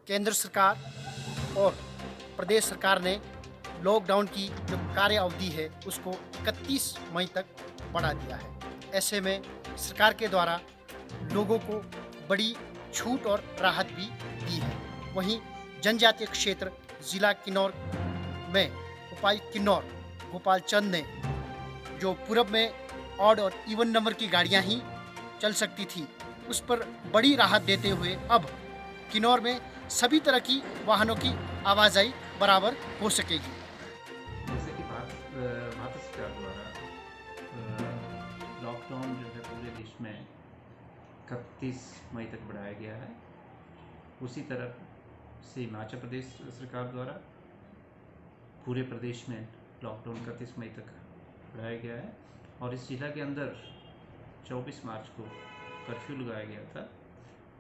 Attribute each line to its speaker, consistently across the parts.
Speaker 1: केंद्र सरकार और प्रदेश सरकार ने लॉकडाउन की जो कार्य अवधि है उसको 31 मई तक बढ़ा दिया है। ऐसे में सरकार के द्वारा लोगों को बड़ी छूट और राहत भी दी है। वहीं जनजातीय क्षेत्र जिला किन्नौर में उपायुक्त किन्नौर गोपाल चंद ने जो पूरब में ऑड और इवन नंबर की गाड़ियां ही चल सकती थी उस पर बड़ी राहत देते हुए अब किन्नौर में सभी तरह की वाहनों की आवाजाही बराबर हो सकेगी।
Speaker 2: जैसे कि भारत सरकार द्वारा लॉकडाउन जो है पूरे देश में 31 मई तक बढ़ाया गया है, उसी तरह से हिमाचल प्रदेश सरकार द्वारा पूरे प्रदेश में लॉकडाउन 31 मई तक बढ़ाया गया है और इस जिला के अंदर 24 मार्च को कर्फ्यू लगाया गया था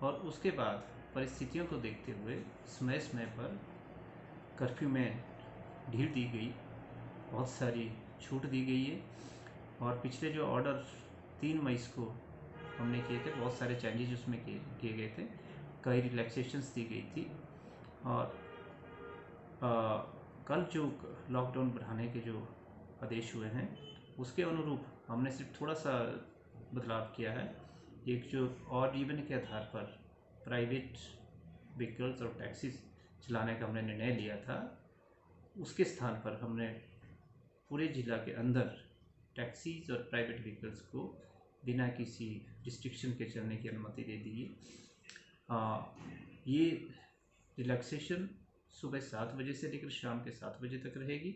Speaker 2: और उसके बाद परिस्थितियों को देखते हुए समय समय पर कर्फ्यू में ढील दी गई, बहुत सारी छूट दी गई है और पिछले जो ऑर्डर 3 मई को हमने किए थे, बहुत सारे चेंजेस उसमें किए गए थे, कई रिलैक्सेशंस दी गई थी और कल जो लॉकडाउन बढ़ाने के जो आदेश हुए हैं उसके अनुरूप हमने सिर्फ थोड़ा सा बदलाव किया है। एक जो ऑड इवन के आधार पर प्राइवेट व्हीकल्स और टैक्सीज चलाने का हमने निर्णय लिया था, उसके स्थान पर हमने पूरे जिला के अंदर टैक्सीज और प्राइवेट व्हीकल्स को बिना किसी रिस्ट्रिक्शन के चलने की अनुमति दे दी है। ये रिलैक्सेशन सुबह 7 बजे से लेकर शाम के 7 बजे तक रहेगी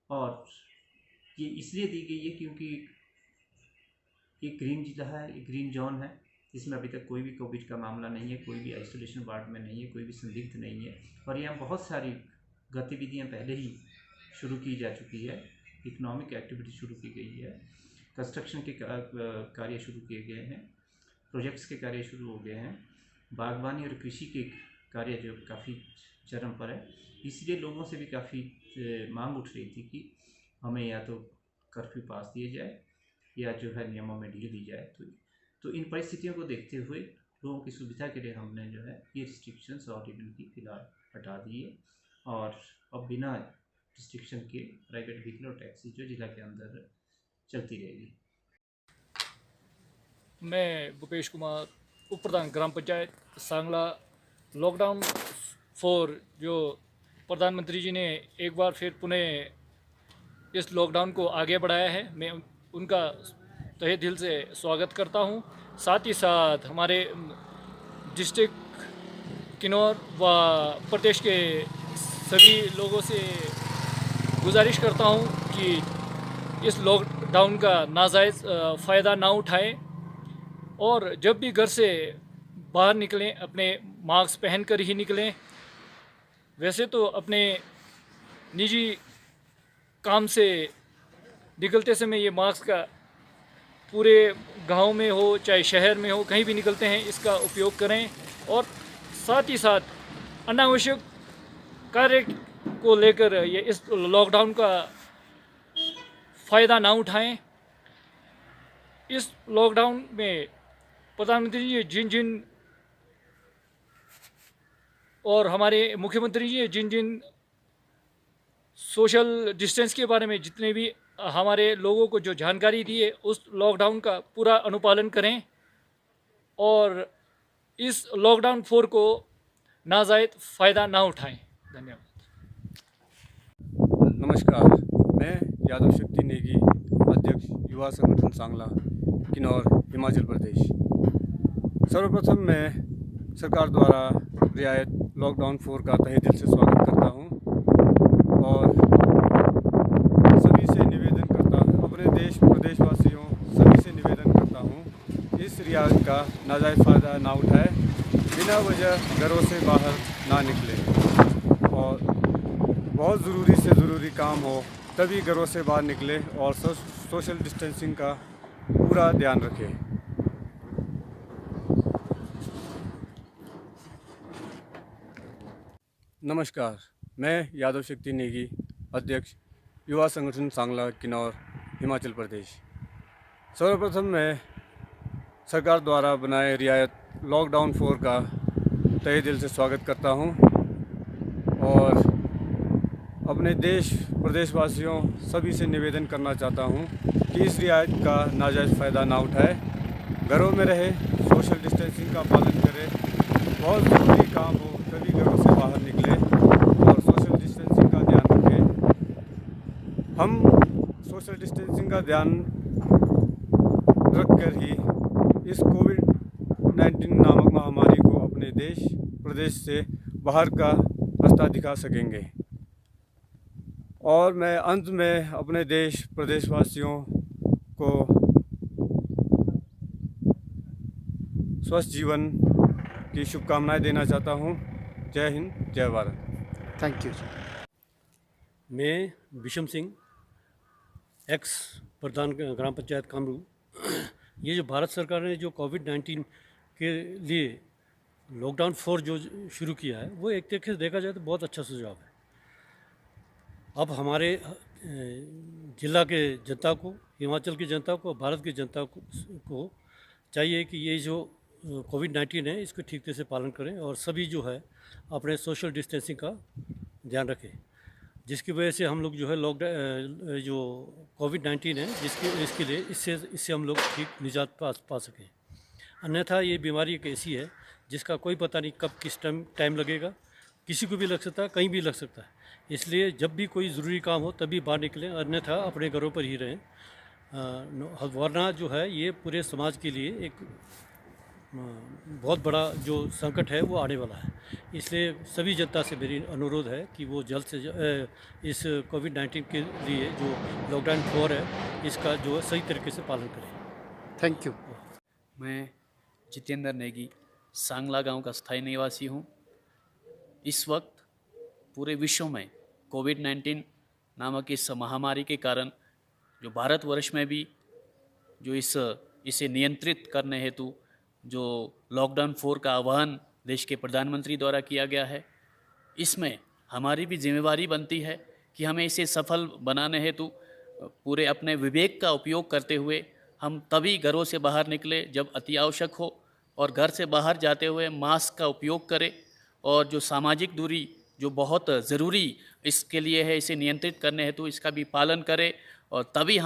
Speaker 2: और ये इसलिए दी गई है क्योंकि ये ग्रीन जिला है, ये ग्रीन जोन है, इसमें अभी तक कोई भी कोविड का मामला नहीं है, कोई भी आइसोलेशन वार्ड में नहीं है, कोई भी संदिग्ध नहीं है और यहाँ बहुत सारी गतिविधियाँ पहले ही शुरू की जा चुकी है। इकोनॉमिक एक्टिविटी शुरू की गई है, कंस्ट्रक्शन के कार्य शुरू किए गए हैं, प्रोजेक्ट्स के कार्य शुरू हो गए हैं, बागवानी और कृषि के कार्य जो काफ़ी चरम पर है। इसलिए लोगों से भी काफ़ी मांग उठ रही थी कि हमें या तो कर्फ्यू पास दिए जाए या जो है नियमों में ढील दी जाए। तो इन परिस्थितियों को देखते हुए लोगों की सुविधा के लिए हमने जो है ये रिस्ट्रिक्शंस और इवन की फिलहाल हटा दी है और अब बिना रिस्ट्रिक्शन के प्राइवेट व्हीकल और टैक्सी जो जिला के अंदर चलती रहेगी।
Speaker 3: मैं भूपेश कुमार, उप प्रधान ग्राम पंचायत सांगला। लॉकडाउन 4 जो प्रधानमंत्री जी ने एक बार फिर पुनः इस लॉकडाउन को आगे बढ़ाया है, मैं उनका तहे दिल से स्वागत करता हूं। साथ ही साथ हमारे डिस्ट्रिक्ट किन्नौर व प्रदेश के सभी लोगों से गुजारिश करता हूं कि इस लॉकडाउन का नाजायज़ फ़ायदा ना उठाएं और जब भी घर से बाहर निकलें अपने मास्क पहन कर ही निकलें। वैसे तो अपने निजी काम से निकलते समय ये मास्क का पूरे गांव में हो चाहे शहर में हो, कहीं भी निकलते हैं इसका उपयोग करें और साथ ही साथ अनावश्यक कार्य को लेकर ये इस लॉकडाउन का फ़ायदा ना उठाएं। इस लॉकडाउन में प्रधानमंत्री जी जिन जिन और हमारे मुख्यमंत्री जी जिन जिन सोशल डिस्टेंस के बारे में जितने भी हमारे लोगों को जो जानकारी दी है उस लॉकडाउन का पूरा अनुपालन करें और इस लॉकडाउन 4 को नाजायज़ फ़ायदा ना उठाएं। धन्यवाद।
Speaker 4: नमस्कार, मैं यादव शक्ति नेगी, अध्यक्ष युवा संगठन सांगला किन्नौर हिमाचल प्रदेश। सर्वप्रथम मैं सरकार द्वारा रियायत लॉकडाउन 4 का तहे दिल से स्वागत करता हूं और सभी से निवेदन करता हूं, अपने देश प्रदेशवासियों सभी से निवेदन करता हूं इस रियायत का नाजायज़ फ़ायदा ना उठाए, बिना वजह घरों से बाहर ना निकले और बहुत ज़रूरी से ज़रूरी काम हो तभी घरों से बाहर निकले और सोशल डिस्टेंसिंग का पूरा ध्यान रखें। नमस्कार, मैं यादव शक्ति नेगी, अध्यक्ष युवा संगठन सांगला किन्नौर हिमाचल प्रदेश। सर्वप्रथम मैं सरकार द्वारा बनाए रियायत लॉकडाउन 4 का तहे दिल से स्वागत करता हूं और अपने देश प्रदेशवासियों सभी से निवेदन करना चाहता हूं कि इस रियायत का नाजायज़ फ़ायदा ना उठाए, घरों में रहे, सोशल डिस्टेंसिंग का पालन करें, बहुत ज़रूरी काम हो तभी घरों से बाहर निकले और सोशल डिस्टेंसिंग का ध्यान रखें। हम सोशल डिस्टेंसिंग का ध्यान रखकर ही इस कोविड-19 नामक महामारी को अपने देश प्रदेश से बाहर का रास्ता दिखा सकेंगे। और मैं अंत में अपने देश प्रदेशवासियों को स्वस्थ जीवन की शुभकामनाएं देना चाहता हूं। जय हिंद, जय भारत।
Speaker 1: Thank you.
Speaker 5: मैं विषम सिंह, एक्स प्रधान ग्राम पंचायत कामरू। ये जो भारत सरकार ने जो कोविड-19 के लिए लॉकडाउन 4 जो शुरू किया है, वो एक तरीके से देखा जाए तो बहुत अच्छा सुझाव है। अब हमारे जिला के जनता को, हिमाचल की जनता को, भारत की जनता को चाहिए कि ये जो कोविड-19 है इसको ठीक तरह से पालन करें और सभी जो है अपने सोशल डिस्टेंसिंग का ध्यान रखें, जिसकी वजह से हम लोग जो है लॉकडाउन जो कोविड-19 है इसके लिए इससे हम लोग ठीक निजात पा सकें। अन्यथा ये बीमारी एक ऐसी है जिसका कोई पता नहीं कब किस टाइम लगेगा, किसी को भी लग सकता है, कहीं भी लग सकता है। इसलिए जब भी कोई ज़रूरी काम हो तभी बाहर निकलें, अन्यथा अपने घरों पर ही रहें। वरना जो है ये पूरे समाज के लिए एक बहुत बड़ा जो संकट है वो आने वाला है। इसलिए सभी जनता से मेरी अनुरोध है कि वो जल्द से इस कोविड-19 के लिए जो लॉकडाउन 4 है इसका जो है सही तरीके से पालन करें।
Speaker 1: Thank you.
Speaker 6: मैं जितेंद्र नेगी, सांगला गांव का स्थायी निवासी हूं। इस वक्त पूरे विश्व में कोविड-19 नामक इस महामारी के कारण जो भारतवर्ष में भी जो इसे नियंत्रित करने हेतु जो लॉकडाउन 4 का आह्वान देश के प्रधानमंत्री द्वारा किया गया है, इसमें हमारी भी जिम्मेवारी बनती है कि हमें इसे सफल बनाने हेतु पूरे अपने विवेक का उपयोग करते हुए हम तभी घरों से बाहर निकले जब अति आवश्यक हो, और घर से बाहर जाते हुए मास्क का उपयोग करें और जो सामाजिक दूरी जो बहुत ज़रूरी इसके लिए है, इसे नियंत्रित करने हेतु इसका भी पालन करें। और तभी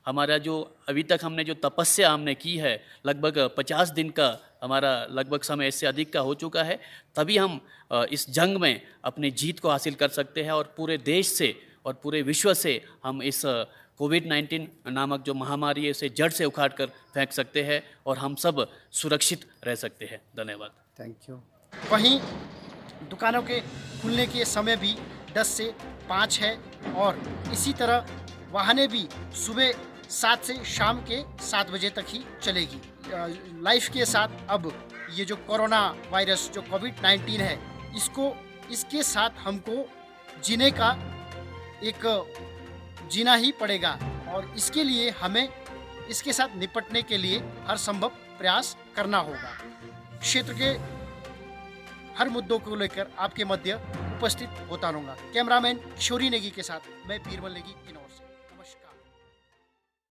Speaker 6: हमारा जो अभी तक हमने जो तपस्या हमने की है, लगभग 50 दिन का हमारा लगभग समय इससे अधिक का हो चुका है, तभी हम इस जंग में अपनी जीत को हासिल कर सकते हैं और पूरे देश से और पूरे विश्व से हम इस कोविड-19 नामक जो महामारी है उसे जड़ से उखाड़ कर फेंक सकते हैं और हम सब सुरक्षित रह सकते हैं। धन्यवाद।
Speaker 1: Thank you. वहीं दुकानों के खुलने के समय भी 10 से 5 है और इसी तरह वाहनें भी सुबह 7 से शाम के 7 बजे तक ही चलेगी। लाइफ के साथ अब ये जो कोरोना वायरस जो कोविड-19 है इसके साथ हमको जीना ही पड़ेगा और इसके लिए हमें इसके साथ निपटने के लिए हर संभव प्रयास करना होगा। क्षेत्र के हर मुद्दों को लेकर आपके मध्य उपस्थित होता रहूँगा। कैमरामैन किशोरी नेगी के साथ मैं बीरबल नेगी, किन्नौर से।